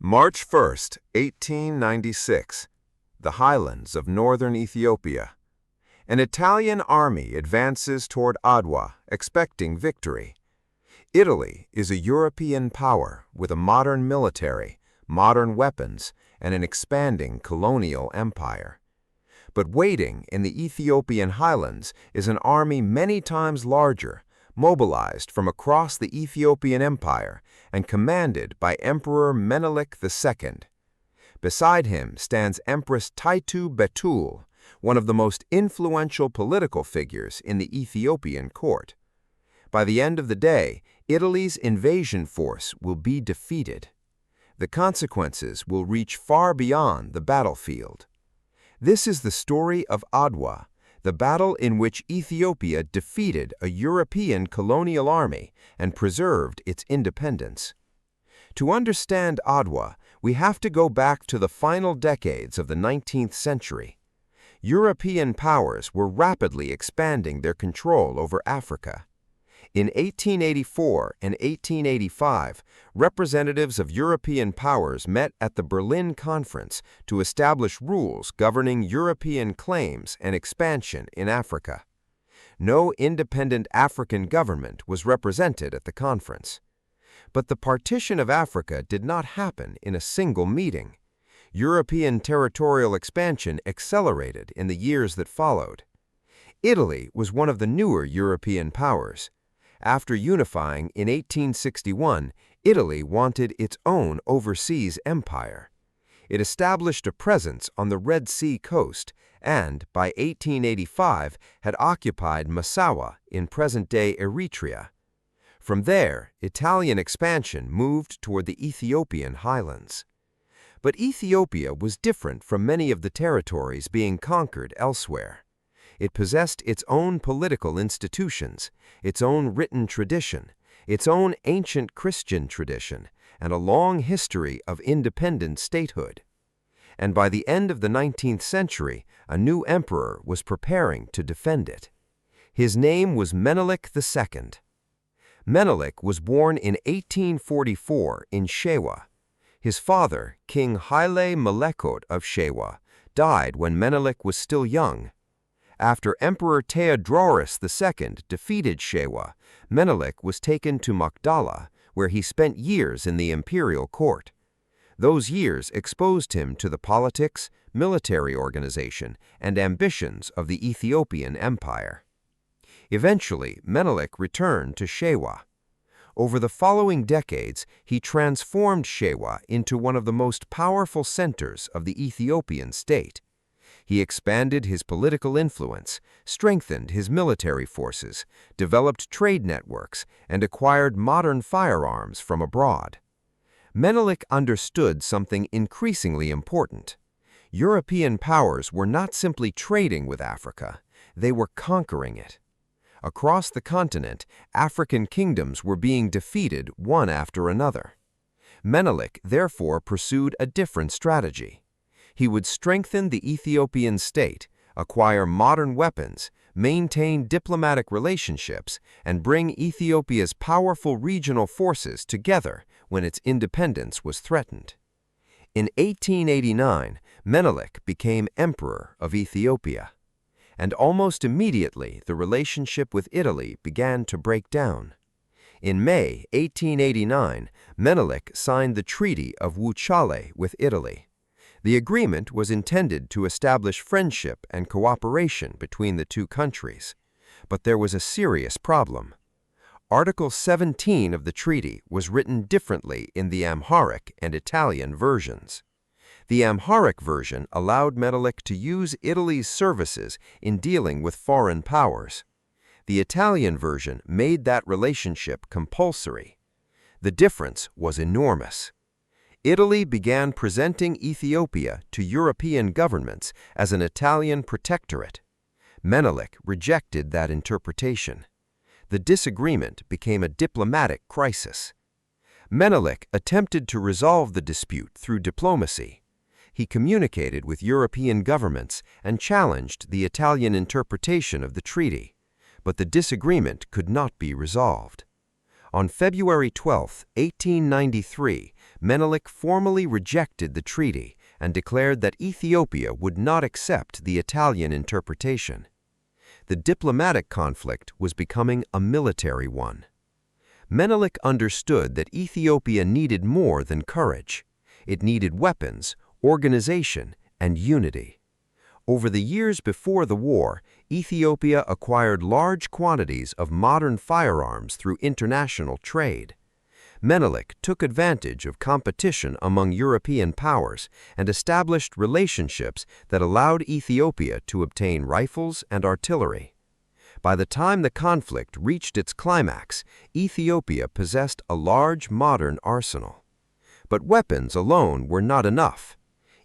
March 1, 1896. The highlands of northern Ethiopia. An Italian army advances toward Adwa, expecting victory. Italy is a European power with a modern military, modern weapons, and an expanding colonial empire. But waiting in the Ethiopian highlands is an army many times larger, mobilized from across the Ethiopian empire and commanded by Emperor Menelik II. Beside him stands Empress Taytu Betul, one of the most influential political figures in the Ethiopian court. By the end of the day, Italy's invasion force will be defeated. The consequences will reach far beyond the battlefield. This is the story of Adwa, the battle in which Ethiopia defeated a European colonial army and preserved its independence. To understand Adwa, we have to go back to the final decades of the 19th century. European powers were rapidly expanding their control over Africa. In 1884 and 1885, representatives of European powers met at the Berlin Conference to establish rules governing European claims and expansion in Africa. No independent African government was represented at the conference. But the partition of Africa did not happen in a single meeting. European territorial expansion accelerated in the years that followed. Italy was one of the newer European powers. After unifying in 1861, Italy wanted its own overseas empire. It established a presence on the Red Sea coast and, by 1885, had occupied Massawa in present-day Eritrea. From there, Italian expansion moved toward the Ethiopian highlands. But Ethiopia was different from many of the territories being conquered elsewhere. It possessed its own political institutions, its own written tradition, its own ancient Christian tradition, and a long history of independent statehood. And by the end of the 19th century, a new emperor was preparing to defend it. His name was Menelik II. Menelik was born in 1844 in Shewa. His father, King Haile Melekot of Shewa, died when Menelik was still young. After Emperor Tewodros II defeated Shewa, Menelik was taken to Magdala, where he spent years in the imperial court. Those years exposed him to the politics, military organization, and ambitions of the Ethiopian Empire. Eventually, Menelik returned to Shewa. Over the following decades, he transformed Shewa into one of the most powerful centers of the Ethiopian state. He expanded his political influence, strengthened his military forces, developed trade networks, and acquired modern firearms from abroad. Menelik understood something increasingly important. European powers were not simply trading with Africa, they were conquering it. Across the continent, African kingdoms were being defeated one after another. Menelik therefore pursued a different strategy. He would strengthen the Ethiopian state, acquire modern weapons, maintain diplomatic relationships, and bring Ethiopia's powerful regional forces together when its independence was threatened. In 1889, Menelik became Emperor of Ethiopia. And almost immediately the relationship with Italy began to break down. In May 1889, Menelik signed the Treaty of Wuchale with Italy. The agreement was intended to establish friendship and cooperation between the two countries. But there was a serious problem. Article 17 of the treaty was written differently in the Amharic and Italian versions. The Amharic version allowed Menelik to use Italy's services in dealing with foreign powers. The Italian version made that relationship compulsory. The difference was enormous. Italy began presenting Ethiopia to European governments as an Italian protectorate. Menelik rejected that interpretation. The disagreement became a diplomatic crisis. Menelik attempted to resolve the dispute through diplomacy. He communicated with European governments and challenged the Italian interpretation of the treaty, but the disagreement could not be resolved. On February 12, 1893, Menelik formally rejected the treaty and declared that Ethiopia would not accept the Italian interpretation. The diplomatic conflict was becoming a military one. Menelik understood that Ethiopia needed more than courage. It needed weapons, organization, and unity. Over the years before the war, Ethiopia acquired large quantities of modern firearms through international trade. Menelik took advantage of competition among European powers and established relationships that allowed Ethiopia to obtain rifles and artillery. By the time the conflict reached its climax, Ethiopia possessed a large modern arsenal. But weapons alone were not enough.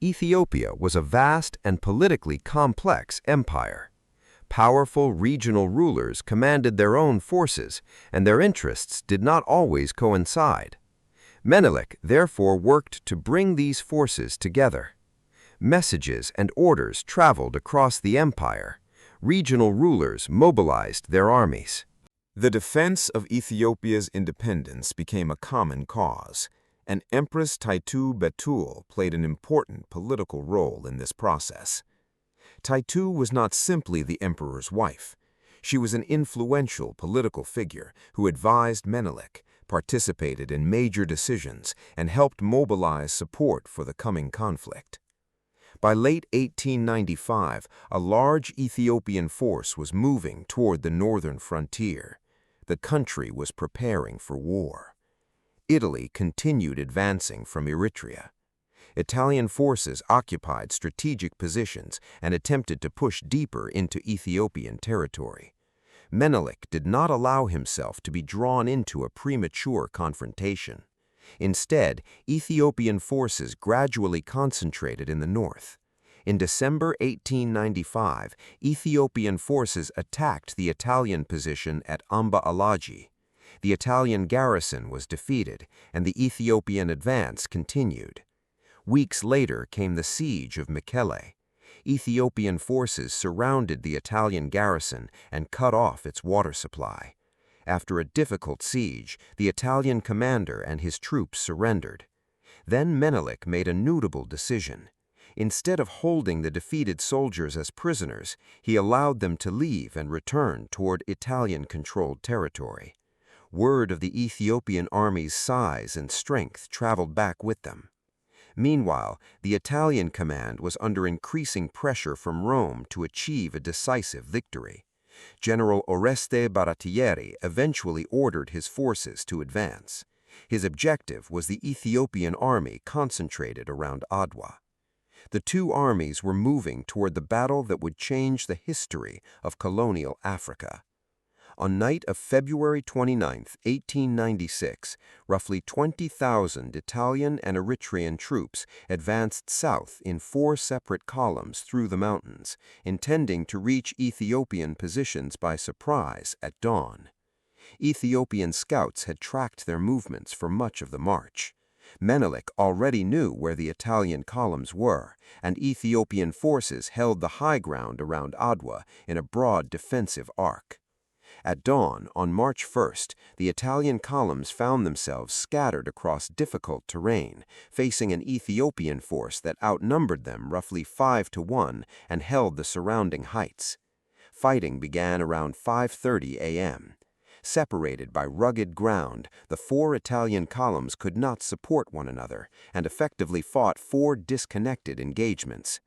Ethiopia was a vast and politically complex empire. Powerful regional rulers commanded their own forces, and their interests did not always coincide. Menelik therefore worked to bring these forces together. Messages and orders traveled across the empire. Regional rulers mobilized their armies. The defense of Ethiopia's independence became a common cause, and Empress Taytu Betul played an important political role in this process. Taytu was not simply the emperor's wife. She was an influential political figure who advised Menelik, participated in major decisions, and helped mobilize support for the coming conflict. By late 1895, a large Ethiopian force was moving toward the northern frontier. The country was preparing for war. Italy continued advancing from Eritrea. Italian forces occupied strategic positions and attempted to push deeper into Ethiopian territory. Menelik did not allow himself to be drawn into a premature confrontation. Instead, Ethiopian forces gradually concentrated in the north. In December 1895, Ethiopian forces attacked the Italian position at Amba Alaji. The Italian garrison was defeated, and the Ethiopian advance continued. Weeks later came the siege of Mekelle. Ethiopian forces surrounded the Italian garrison and cut off its water supply. After a difficult siege, the Italian commander and his troops surrendered. Then Menelik made a notable decision. Instead of holding the defeated soldiers as prisoners, he allowed them to leave and return toward Italian-controlled territory. Word of the Ethiopian army's size and strength traveled back with them. Meanwhile, the Italian command was under increasing pressure from Rome to achieve a decisive victory. General Oreste Baratieri eventually ordered his forces to advance. His objective was the Ethiopian army concentrated around Adwa. The two armies were moving toward the battle that would change the history of colonial Africa. On night of February 29, 1896, roughly 20,000 Italian and Eritrean troops advanced south in 4 separate columns through the mountains, intending to reach Ethiopian positions by surprise at dawn. Ethiopian scouts had tracked their movements for much of the march. Menelik already knew where the Italian columns were, and Ethiopian forces held the high ground around Adwa in a broad defensive arc. At dawn, on March 1st, the Italian columns found themselves scattered across difficult terrain, facing an Ethiopian force that outnumbered them roughly 5-1 and held the surrounding heights. Fighting began around 5:30 a.m. Separated by rugged ground, the 4 Italian columns could not support one another and effectively fought 4 disconnected engagements.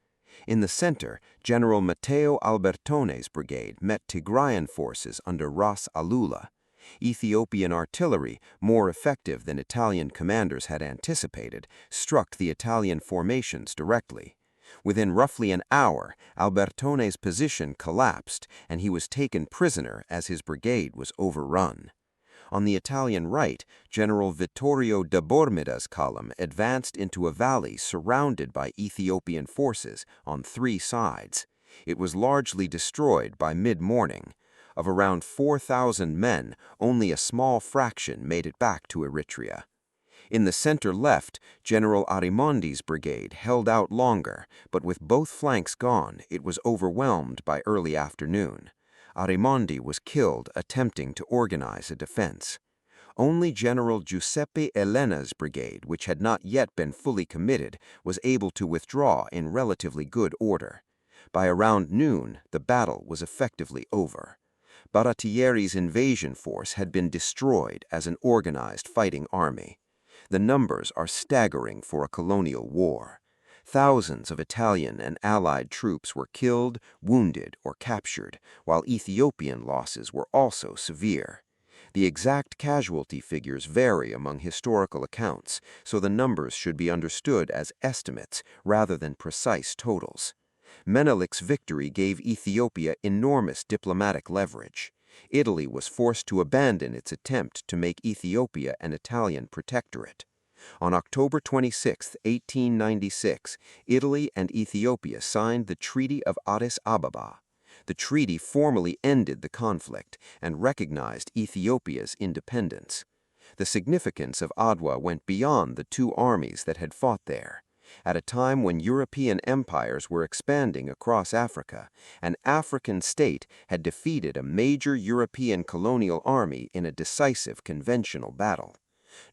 In the center, General Matteo Albertone's brigade met Tigrayan forces under Ras Alula. Ethiopian artillery, more effective than Italian commanders had anticipated, struck the Italian formations directly. Within roughly an hour, Albertone's position collapsed, and he was taken prisoner as his brigade was overrun. On the Italian right, General Vittorio da Bormida's column advanced into a valley surrounded by Ethiopian forces on 3 sides. It was largely destroyed by mid-morning. Of around 4,000 men, only a small fraction made it back to Eritrea. In the center-left, General Arimondi's brigade held out longer, but with both flanks gone, it was overwhelmed by early afternoon. Arimondi was killed attempting to organize a defense. Only General Giuseppe Elena's brigade, which had not yet been fully committed, was able to withdraw in relatively good order. By around noon, the battle was effectively over. Baratieri's invasion force had been destroyed as an organized fighting army. The numbers are staggering for a colonial war. Thousands of Italian and Allied troops were killed, wounded, or captured, while Ethiopian losses were also severe. The exact casualty figures vary among historical accounts, so the numbers should be understood as estimates rather than precise totals. Menelik's victory gave Ethiopia enormous diplomatic leverage. Italy was forced to abandon its attempt to make Ethiopia an Italian protectorate. On October 26, 1896, Italy and Ethiopia signed the Treaty of Addis Ababa. The treaty formally ended the conflict and recognized Ethiopia's independence. The significance of Adwa went beyond the two armies that had fought there. At a time when European empires were expanding across Africa, an African state had defeated a major European colonial army in a decisive conventional battle.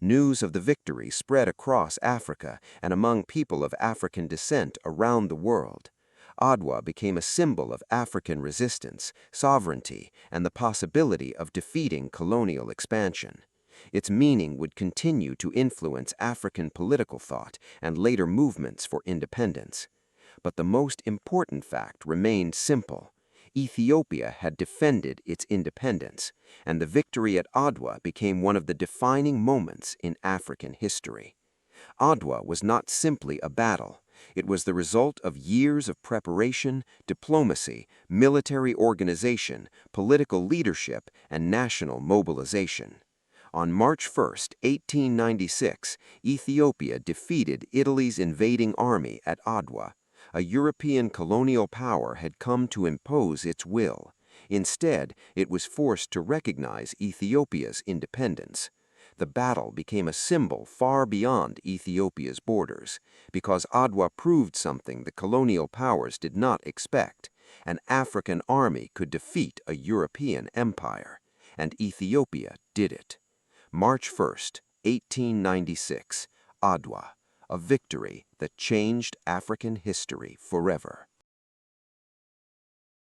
News of the victory spread across Africa and among people of African descent around the world. Adwa became a symbol of African resistance, sovereignty, and the possibility of defeating colonial expansion. Its meaning would continue to influence African political thought and later movements for independence. But the most important fact remained simple. Ethiopia had defended its independence, and the victory at Adwa became one of the defining moments in African history. Adwa was not simply a battle. It was the result of years of preparation, diplomacy, military organization, political leadership, and national mobilization. On March 1, 1896, Ethiopia defeated Italy's invading army at Adwa. A European colonial power had come to impose its will. Instead, it was forced to recognize Ethiopia's independence. The battle became a symbol far beyond Ethiopia's borders, because Adwa proved something the colonial powers did not expect. An African army could defeat a European empire, and Ethiopia did it. March 1, 1896, Adwa, a victory that changed African history forever.